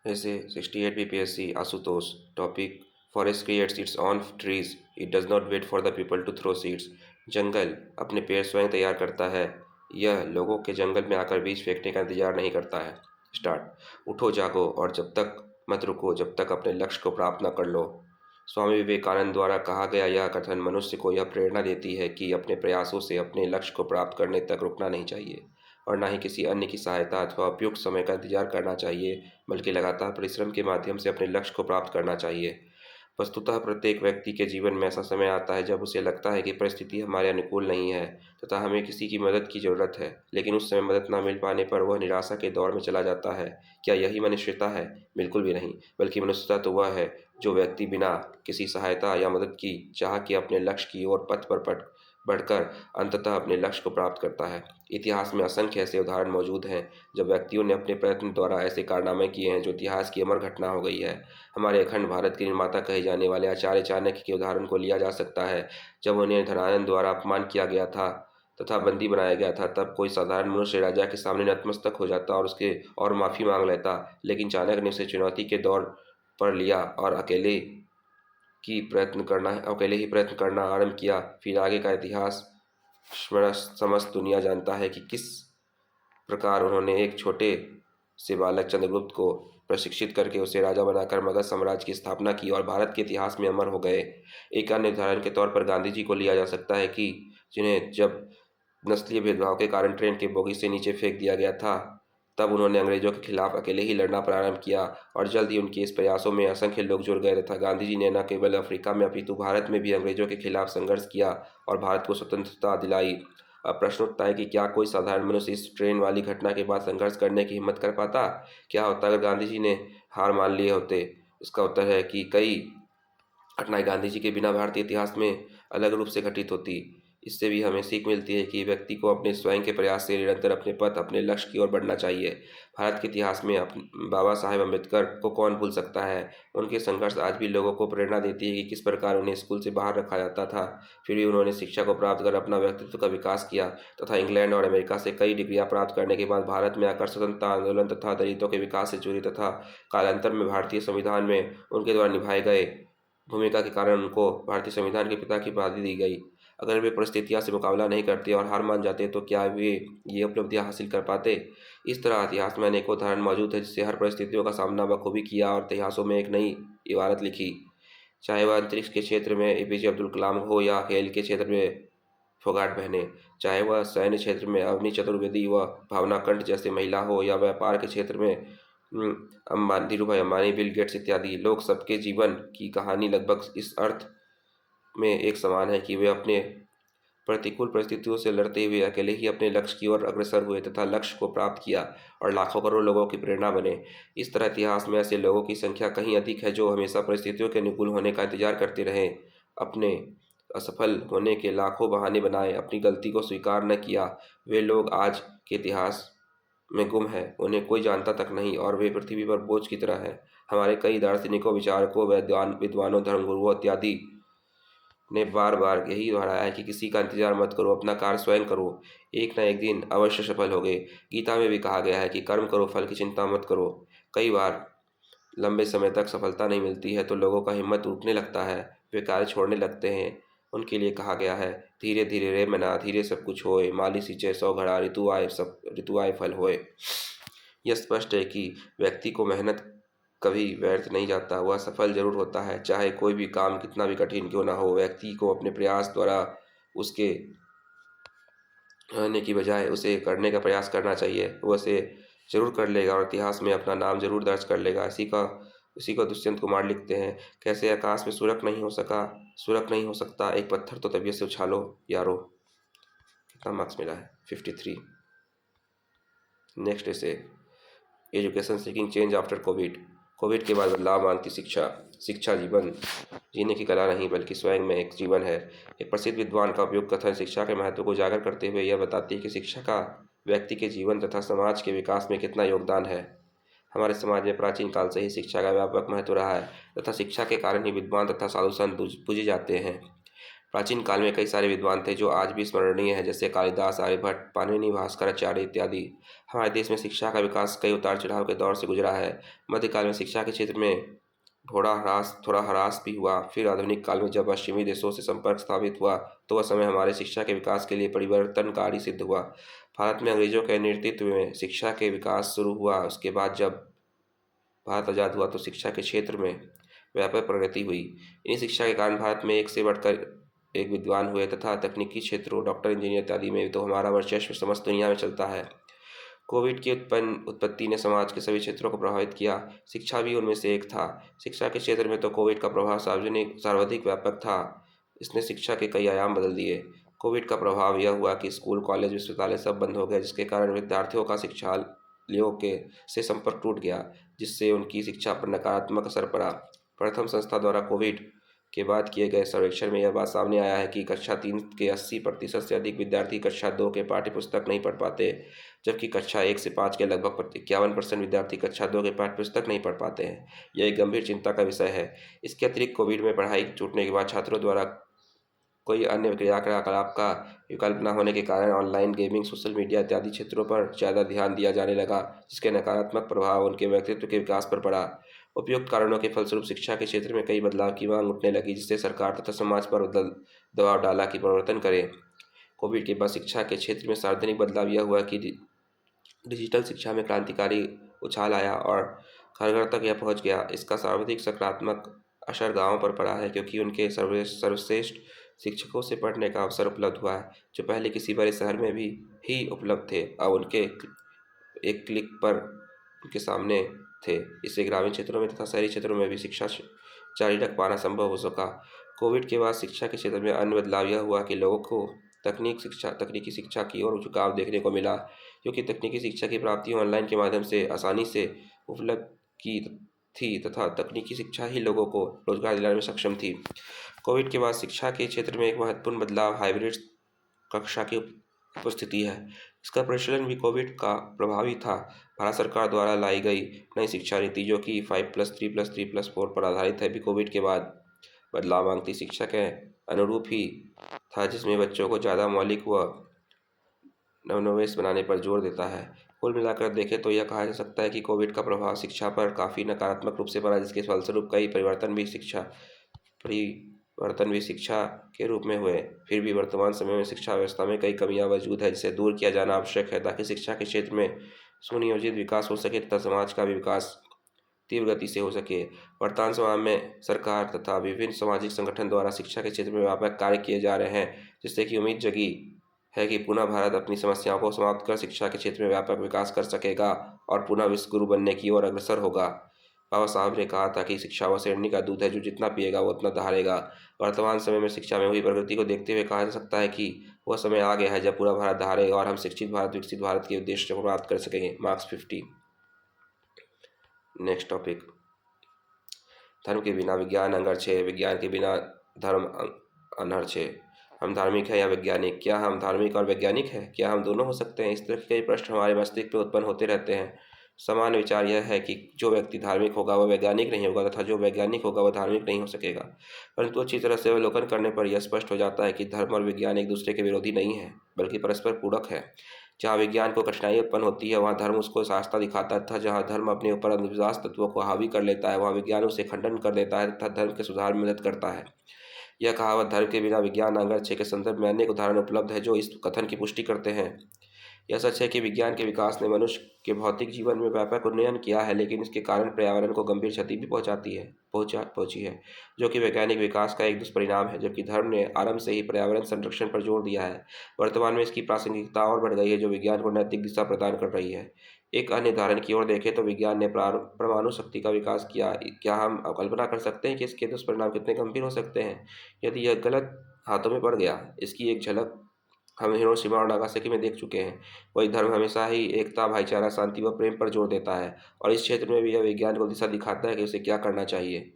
ऐसे 68 BPSC Ashutosh. Topic: forest creates its own trees, it does not wait for the people to throw seeds. जंगल अपने पेड़ स्वयं तैयार करता है, यह लोगों के जंगल में आकर बीज फेंकने का इंतजार नहीं करता है। स्टार्ट: उठो जागो और जब तक मत रुको जब तक अपने लक्ष्य को प्राप्त न कर लो। स्वामी विवेकानंद द्वारा कहा गया यह कथन मनुष्य को यह प्रेरणा देती है कि अपने प्रयासों से अपने लक्ष्य को प्राप्त करने तक रुकना नहीं चाहिए और न ही किसी अन्य की सहायता अथवा उपयुक्त समय का इंतजार करना चाहिए, बल्कि लगातार परिश्रम के माध्यम से अपने लक्ष्य को प्राप्त करना चाहिए। वस्तुतः प्रत्येक व्यक्ति के जीवन में ऐसा समय आता है जब उसे लगता है कि परिस्थिति हमारे अनुकूल नहीं है तथा हमें किसी की मदद की जरूरत है, लेकिन उस समय मदद न मिल पाने पर वह निराशा के दौर में चला जाता है। क्या यही मनुष्यता है? बिल्कुल भी नहीं, बल्कि मनुष्यता तो वह है जो व्यक्ति बिना किसी सहायता या मदद की चाह के अपने लक्ष्य की ओर पथ पर बढ़कर अंततः अपने लक्ष्य को प्राप्त करता है। इतिहास में असंख्य ऐसे उदाहरण मौजूद हैं जब व्यक्तियों ने अपने प्रयत्न द्वारा ऐसे कारनामे किए हैं जो इतिहास की अमर घटना हो गई है। हमारे अखंड भारत के निर्माता कहे जाने वाले आचार्य चाणक्य के उदाहरण को लिया जा सकता है। जब उन्हें धनानंद द्वारा अपमान किया गया था तथा बंदी बनाया गया था, तब कोई साधारण मनुष्य राजा के सामने नतमस्तक हो जाता और माफी मांग लेता, लेकिन चाणक्य ने उसे चुनौती के दौर पर लिया और अकेले ही प्रयत्न करना आरंभ किया। फिर आगे का इतिहास समस्त दुनिया जानता है कि किस प्रकार उन्होंने एक छोटे से बालक चंद्रगुप्त को प्रशिक्षित करके उसे राजा बनाकर मगध साम्राज्य की स्थापना की और भारत के इतिहास में अमर हो गए। एक अन्य उदाहरण के तौर पर गांधी जी को लिया जा सकता है कि जिन्हें जब नस्लीय भेदभाव के कारण ट्रेन के बोगी से नीचे फेंक दिया गया था, तब उन्होंने अंग्रेजों के खिलाफ अकेले ही लड़ना प्रारंभ किया और जल्द ही उनके इस प्रयासों में असंख्य लोग जुड़ गए तथा गांधी जी ने न केवल अफ्रीका में अपितु भारत में भी अंग्रेजों के खिलाफ संघर्ष किया और भारत को स्वतंत्रता दिलाई। अब प्रश्न उठता है कि क्या कोई साधारण मनुष्य इस ट्रेन वाली घटना के बाद संघर्ष करने की हिम्मत कर पाता? क्या होता अगर गांधी जी ने हार मान लिए होते? इसका उत्तर है कि कई घटनाएं गांधी जी के बिना भारतीय इतिहास में अलग रूप से घटित होती। इससे भी हमें सीख मिलती है कि व्यक्ति को अपने स्वयं के प्रयास से निरंतर अपने पथ अपने लक्ष्य की ओर बढ़ना चाहिए। भारत के इतिहास में बाबा साहेब अम्बेडकर को कौन भूल सकता है? उनके संघर्ष आज भी लोगों को प्रेरणा देती है कि किस प्रकार उन्हें स्कूल से बाहर रखा जाता था, फिर भी उन्होंने शिक्षा को प्राप्त कर अपना व्यक्तित्व का विकास किया तथा इंग्लैंड और अमेरिका से कई डिग्रियां प्राप्त करने के बाद भारत में आकर स्वतंत्रता आंदोलन तथा दलितों के विकास से जुड़ी तथा कालांतर में भारतीय संविधान में उनके द्वारा निभाए गए भूमिका के कारण उनको भारतीय संविधान के पिता की उपाधि दी गई। अगर वे परिस्थितियों से मुकाबला नहीं करते और हार मान जाते तो क्या वे ये उपलब्धियां हासिल कर पाते? इस तरह इतिहास में अनेकों उदाहरण मौजूद है जिससे हर परिस्थितियों का सामना बखूबी किया और इतिहासों में एक नई इबारत लिखी। चाहे वह अंतरिक्ष के क्षेत्र में एपीजे अब्दुल कलाम हो या खेल के क्षेत्र में फोगाट बहने, चाहे वह सैन्य क्षेत्र में अवनी चतुर्वेदी व भावना कंठ जैसे महिला हो या व्यापार के क्षेत्र में धीरूभाई अम्बानी, बिल गेट्स इत्यादि लोग, सबके जीवन की कहानी लगभग इस अर्थ में एक समान है कि वे अपने प्रतिकूल परिस्थितियों से लड़ते हुए अकेले ही अपने लक्ष्य की ओर अग्रसर हुए तथा लक्ष्य को प्राप्त किया और लाखों करोड़ लोगों की प्रेरणा बने। इस तरह इतिहास में ऐसे लोगों की संख्या कहीं अधिक है जो हमेशा परिस्थितियों के अनुकूल होने का इंतजार करते रहे, अपने असफल होने के लाखों बहाने बनाए, अपनी गलती को स्वीकार न किया। वे लोग आज के इतिहास में गुम है, उन्हें कोई जानता तक नहीं और वे पृथ्वी पर बोझ की तरह है। हमारे कई दार्शनिकों, विचारकों, विद्वानों, धर्मगुरुओं इत्यादि ने बार बार यही दोहराया है कि किसी का इंतजार मत करो, अपना कार्य स्वयं करो, एक न एक दिन अवश्य सफल होगे। गीता में भी कहा गया है कि कर्म करो, फल की चिंता मत करो। कई बार लंबे समय तक सफलता नहीं मिलती है तो लोगों का हिम्मत टूटने लगता है, वे कार्य छोड़ने लगते हैं। उनके लिए कहा गया है, धीरे धीरे रे मना, धीरे सब कुछ होए, माली सींचे सौ घड़ा, ऋतु आए फल होए। यह स्पष्ट है कि व्यक्ति को मेहनत कभी व्यर्थ नहीं जाता, वह सफल जरूर होता है। चाहे कोई भी काम कितना भी कठिन क्यों ना हो, व्यक्ति को अपने प्रयास द्वारा उसके होने की बजाय उसे करने का प्रयास करना चाहिए। वो उसे जरूर कर लेगा और इतिहास में अपना नाम जरूर दर्ज कर लेगा। इसी को दुष्यंत कुमार लिखते हैं, कैसे आकाश में सुरख नहीं हो सकता, एक पत्थर तो तबीयत से उछालो यारो। कितना मार्क्स मिला है? 53। नेक्स्ट ऐसे, education seeking change after Covid के बाद बदलाव मांगती शिक्षा जीवन जीने की कला नहीं बल्कि स्वयं में एक जीवन है। एक प्रसिद्ध विद्वान का उपयोग कथन शिक्षा के महत्व को उजागर करते हुए यह बताती है कि शिक्षा का व्यक्ति के जीवन तथा समाज के विकास में कितना योगदान है। हमारे समाज में प्राचीन काल से ही शिक्षा का व्यापक महत्व रहा है तथा शिक्षा के कारण ही विद्वान तथा साधु संत पूजे जाते हैं। प्राचीन काल में कई सारे विद्वान थे जो आज भी स्मरणीय हैं, जैसे कालिदास, आर्यभट्ट, पाणिनि, भास्कराचार्य इत्यादि। हमारे देश में शिक्षा का विकास कई उतार चढ़ाव के दौर से गुजरा है। मध्यकाल में शिक्षा के क्षेत्र में थोड़ा ह्रास भी हुआ। फिर आधुनिक काल में जब पश्चिमी देशों से संपर्क स्थापित हुआ तो वह समय हमारे शिक्षा के विकास के लिए परिवर्तनकारी सिद्ध हुआ। भारत में अंग्रेजों के नेतृत्व में शिक्षा के विकास शुरू हुआ। उसके बाद जब भारत आज़ाद हुआ तो शिक्षा के क्षेत्र में व्यापक प्रगति हुई। इन्हीं शिक्षा के कारण भारत में एक से बढ़कर एक विद्वान हुए तथा तकनीकी क्षेत्रों, डॉक्टर, इंजीनियर इत्यादि में तो हमारा वर्चस्व समस्त दुनिया में चलता है। कोविड की उत्पत्ति ने समाज के सभी क्षेत्रों को प्रभावित किया। शिक्षा भी उनमें से एक था। शिक्षा के क्षेत्र में तो कोविड का प्रभाव सर्वाधिक व्यापक था। इसने शिक्षा के कई आयाम बदल दिए। कोविड का प्रभाव यह हुआ कि स्कूल, कॉलेज, विश्वविद्यालय सब बंद हो गए, जिसके कारण विद्यार्थियों का शिक्षालयों के से संपर्क टूट गया, जिससे उनकी शिक्षा पर नकारात्मक असर पड़ा। प्रथम संस्था द्वारा कोविड के बाद किए गए सर्वेक्षण में यह बात सामने आया है कि कक्षा 3 के 80% से अधिक विद्यार्थी कक्षा 2 के पाठ्य पुस्तक नहीं पढ़ पाते, जबकि कक्षा 1 से 5 के लगभग 51% विद्यार्थी कक्षा 2 के पाठ्य पुस्तक नहीं पढ़ पाते हैं। यह एक गंभीर चिंता का विषय है। इसके अतिरिक्त कोविड में पढ़ाई छूटने के बाद छात्रों द्वारा कोई अन्य क्रियाकलाप का विकल्प न होने के कारण ऑनलाइन गेमिंग, सोशल मीडिया इत्यादि क्षेत्रों पर ज़्यादा ध्यान दिया जाने लगा, जिसके नकारात्मक प्रभाव उनके व्यक्तित्व के विकास पर पड़ा। उपयुक्त कारणों के फलस्वरूप शिक्षा के क्षेत्र में कई बदलाव की मांग उठने लगी, जिससे सरकार तथा समाज पर दबाव डाला कि परिवर्तन करें। कोविड के बाद शिक्षा के क्षेत्र में सार्वजनिक बदलाव यह हुआ कि डिजिटल शिक्षा में क्रांतिकारी उछाल आया और घर घर तक यह पहुंच गया। इसका सर्वाधिक सकारात्मक असर गाँव पर पड़ा है, क्योंकि उनके सर्वश्रेष्ठ शिक्षकों से पढ़ने का अवसर उपलब्ध हुआ है, जो पहले किसी बड़े शहर में भी ही उपलब्ध थे। अब उनके एक क्लिक पर उनके सामने थे। इससे ग्रामीण क्षेत्रों में तथा शहरी क्षेत्रों में भी शिक्षा जारी रख पाना संभव हो सका। कोविड के बाद शिक्षा के क्षेत्र में अन्य बदलाव यह हुआ कि लोगों को तकनीकी शिक्षा की ओर झुकाव देखने को मिला, क्योंकि तकनीकी शिक्षा की प्राप्ति ऑनलाइन के माध्यम से आसानी से उपलब्ध की थी तथा तकनीकी शिक्षा ही लोगों को रोजगार दिलाने में सक्षम थी। कोविड के बाद शिक्षा के क्षेत्र में एक महत्वपूर्ण बदलाव हाइब्रिड कक्षा की उपस्थिति है। इसका प्रचलन भी कोविड का प्रभावी था। भारत सरकार द्वारा लाई गई नई शिक्षा नीति, जो कि 5+3+3+4 पर आधारित है, भी कोविड के बाद बदलाव मांगती शिक्षा के अनुरूप ही था, जिसमें बच्चों को ज़्यादा मौलिक व नवोन्मेष बनाने पर जोर देता है। कुल मिलाकर देखें तो यह कहा जा सकता है कि कोविड का प्रभाव शिक्षा पर काफ़ी नकारात्मक रूप से पड़ा, जिसके फलस्वरूप कई परिवर्तन भी शिक्षा के रूप में हुए। फिर भी वर्तमान समय में शिक्षा व्यवस्था में कई कमियां मौजूद है, जिसे दूर किया जाना आवश्यक है, ताकि शिक्षा के क्षेत्र में सुनियोजित विकास हो सके तथा समाज का भी विकास तीव्र गति से हो सके। वर्तमान समय में सरकार तथा विभिन्न सामाजिक संगठन द्वारा शिक्षा के क्षेत्र में व्यापक कार्य किए जा रहे हैं, जिससे कि उम्मीद जगी है कि पुनः भारत अपनी समस्याओं को समाप्त कर शिक्षा के क्षेत्र में व्यापक विकास कर सकेगा और पुनः विश्व गुरु बनने की ओर अग्रसर होगा। बाबा साहब ने कहा था कि शिक्षा वह शेरनी का दूध है, जो जितना पिएगा वो उतना दहाड़ेगा। वर्तमान समय में शिक्षा में हुई प्रगति को देखते हुए कहा जा सकता है कि वह समय आ गया है जब पूरा भारत दहाड़ेगा और हम शिक्षित भारत, विकसित भारत के उद्देश्य को प्राप्त कर सकेंगे। मार्क्स 50। नेक्स्ट टॉपिक, धर्म के बिना विज्ञान अंगर छे, विज्ञान के बिना धर्म अनहर छे। हम धार्मिक है या वैज्ञानिक? क्या हम धार्मिक और वैज्ञानिक हैं? क्या हम दोनों हो सकते हैं? इस तरह के कई प्रश्न हमारे मस्तिष्क में उत्पन्न होते रहते हैं। सामान्य विचार यह है कि जो व्यक्ति धार्मिक होगा वह वैज्ञानिक नहीं होगा तथा जो वैज्ञानिक होगा वह धार्मिक नहीं हो सकेगा। परंतु अच्छी तरह से अवलोकन करने पर यह स्पष्ट हो जाता है कि धर्म और विज्ञान एक दूसरे के विरोधी नहीं है, बल्कि परस्पर पूरक है। जहाँ विज्ञान को कठिनाई उत्पन्न होती है वहाँ धर्म उसको रास्ता दिखाता है, तथा जहाँ धर्म अपने ऊपर अंधविश्वास तत्वों को हावी कर लेता है वहाँ विज्ञान उसे खंडन कर देता है तथा धर्म के सुधार में मदद करता है। यह कहावत धर्म के बिना विज्ञान अंगर छे के संदर्भ में अनेक उदाहरण उपलब्ध है जो इस कथन की पुष्टि करते हैं। यह सच है कि विज्ञान के विकास ने मनुष्य के भौतिक जीवन में व्यापक उन्नयन किया है, लेकिन इसके कारण पर्यावरण को गंभीर क्षति भी पहुंची है, जो कि वैज्ञानिक विकास का एक दुष्परिणाम है। जबकि धर्म ने आरंभ से ही पर्यावरण संरक्षण पर जोर दिया है, वर्तमान में इसकी प्रासंगिकता और बढ़ गई है, जो विज्ञान को नैतिक दिशा प्रदान कर रही है। एक अन्य उदाहरण की ओर देखें तो विज्ञान ने परमाणु शक्ति का विकास किया। क्या हम कल्पना कर सकते हैं कि इसके दुष्परिणाम कितने गंभीर हो सकते हैं यदि यह गलत हाथों में पड़ गया? इसकी एक झलक हम हिरोशिमा और नागासाकी में देख चुके हैं। वही धर्म हमेशा ही एकता, भाईचारा, शांति व प्रेम पर जोर देता है, और इस क्षेत्र में भी यह विज्ञान को दिशा दिखाता है कि उसे क्या करना चाहिए।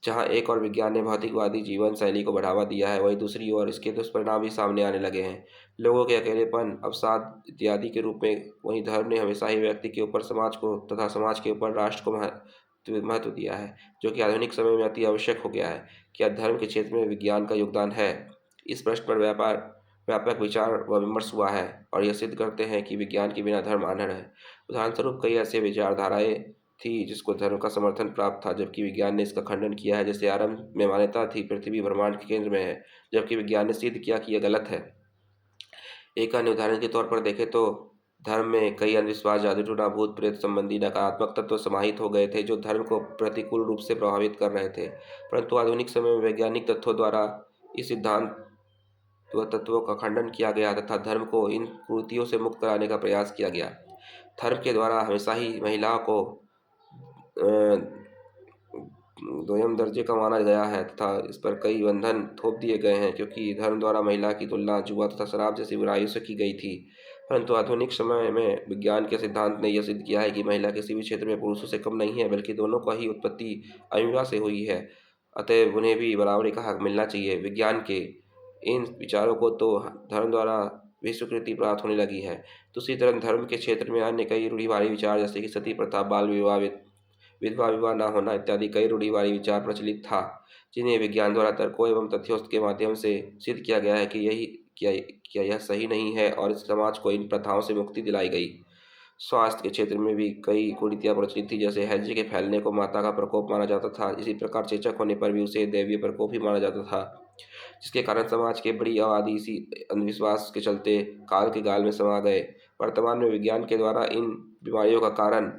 जहाँ एक और विज्ञान ने भौतिकवादी जीवन शैली को बढ़ावा दिया है, वहीं दूसरी ओर इसके दुष्परिणाम भी सामने आने लगे हैं, लोगों के अकेलेपन, अवसाद इत्यादि के रूप में। वहीं धर्म ने हमेशा ही व्यक्ति के ऊपर समाज को तथा समाज के ऊपर राष्ट्र को महत्व दिया है, जो कि आधुनिक समय में अति आवश्यक हो गया है। क्या धर्म के क्षेत्र में विज्ञान का योगदान है? इस प्रश्न पर व्यापक विचार व विमर्श हुआ है और यह सिद्ध करते हैं कि विज्ञान के बिना धर्म आनर है। उदाहरणस्वरूप कई ऐसे विचारधाराएं थी जिसको धर्म का समर्थन प्राप्त था, जबकि विज्ञान ने इसका खंडन किया है। जैसे आरंभ में मान्यता थी पृथ्वी ब्रह्मांड के केंद्र में है, जबकि विज्ञान ने सिद्ध किया कि यह गलत है। एक अन्य उदाहरण के तौर पर देखें तो धर्म में कई अंधविश्वास, जादू टोना, भूत प्रेत संबंधी नकारात्मक तत्व समाहित हो गए थे, जो धर्म को प्रतिकूल रूप से प्रभावित कर रहे थे। परंतु आधुनिक समय में वैज्ञानिक तथ्यों द्वारा इस सिद्धांत व तत्वों का खंडन किया गया तथा धर्म को इन कुरीतियों से मुक्त कराने का प्रयास किया गया। धर्म के द्वारा हमेशा ही महिलाओं को दोयम दर्जे का माना गया है तथा इस पर कई बंधन थोप दिए गए हैं, क्योंकि धर्म द्वारा महिला की तुलना जुआ तथा शराब जैसी बुराइयों से की गई थी। परंतु आधुनिक समय में विज्ञान के सिद्धांत ने यह सिद्ध किया है कि महिला किसी भी क्षेत्र में पुरुषों से कम नहीं है, बल्कि दोनों का ही उत्पत्ति अविवाह से हुई है, अतएव उन्हें भी बराबरी का हक मिलना चाहिए। विज्ञान के इन विचारों को तो धर्म द्वारा भी स्वीकृति प्राप्त होने लगी है। दूसरी तरफ धर्म के क्षेत्र में अन्य कई रूढ़िवादी विचार, जैसे कि सती प्रथा, बाल विवाह, विधवा विवाह न होना इत्यादि कई रूढ़िवादी विचार प्रचलित था, जिन्हें विज्ञान द्वारा तर्कों एवं तथ्यों के माध्यम से सिद्ध किया गया है कि क्या यह सही नहीं है और इस समाज को इन प्रथाओं से मुक्ति दिलाई गई। स्वास्थ्य के क्षेत्र में भी कई कुरीतियां प्रचलित थी, जैसे हैजे के फैलने को माता का प्रकोप माना जाता था। इसी प्रकार चेचक होने पर भी उसे दैवीय प्रकोप ही माना जाता था, जिसके कारण समाज के बड़ी आबादी इसी अंधविश्वास के चलते काल के गाल में समा गए। वर्तमान में विज्ञान के द्वारा इन बीमारियों का कारण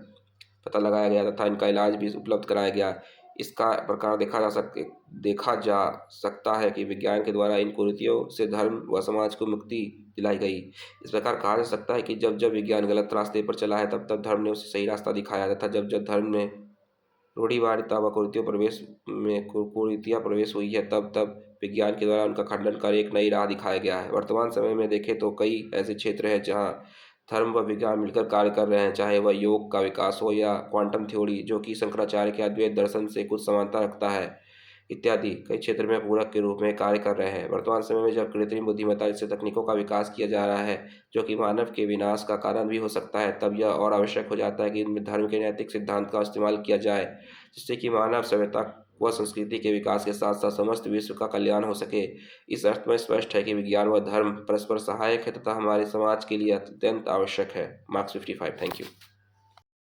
पता लगाया गया तथा इनका इलाज भी उपलब्ध कराया गया। इसका प्रकार देखा जा सकता है कि विज्ञान के द्वारा इन कुरीतियों से धर्म व समाज को मुक्ति दिलाई गई। इस प्रकार कहा जा सकता है कि जब जब विज्ञान गलत रास्ते पर चला है, तब तब धर्म ने उसे सही रास्ता दिखाया तथा जब जब धर्म में रूढ़िवादिता व कुरीतियाँ प्रवेश हुई है, तब तब विज्ञान के द्वारा उनका खंडन कर एक नई राह दिखाया गया है। वर्तमान समय में देखें तो कई ऐसे क्षेत्र हैं जहाँ धर्म व विज्ञान मिलकर कार्य कर रहे हैं, चाहे वह योग का विकास हो या क्वांटम थ्योरी, जो कि शंकराचार्य के अद्वैत दर्शन से कुछ समानता रखता है, इत्यादि कई क्षेत्र में पूरक के रूप में कार्य कर रहे हैं। वर्तमान समय में जब कृत्रिम बुद्धिमत्ता जैसे तकनीकों का विकास किया जा रहा है, जो कि मानव के विनाश का कारण भी हो सकता है, तब यह और आवश्यक हो जाता है कि इनमें धर्म के नैतिक सिद्धांत का इस्तेमाल किया जाए, जिससे कि मानव सभ्यता व संस्कृति के विकास के साथ साथ समस्त विश्व का कल्याण हो सके। इस अर्थ में स्पष्ट है कि विज्ञान व धर्म परस्पर सहायक है तथा हमारे समाज के लिए अत्यंत आवश्यक है। मार्क्स 55। Thank you.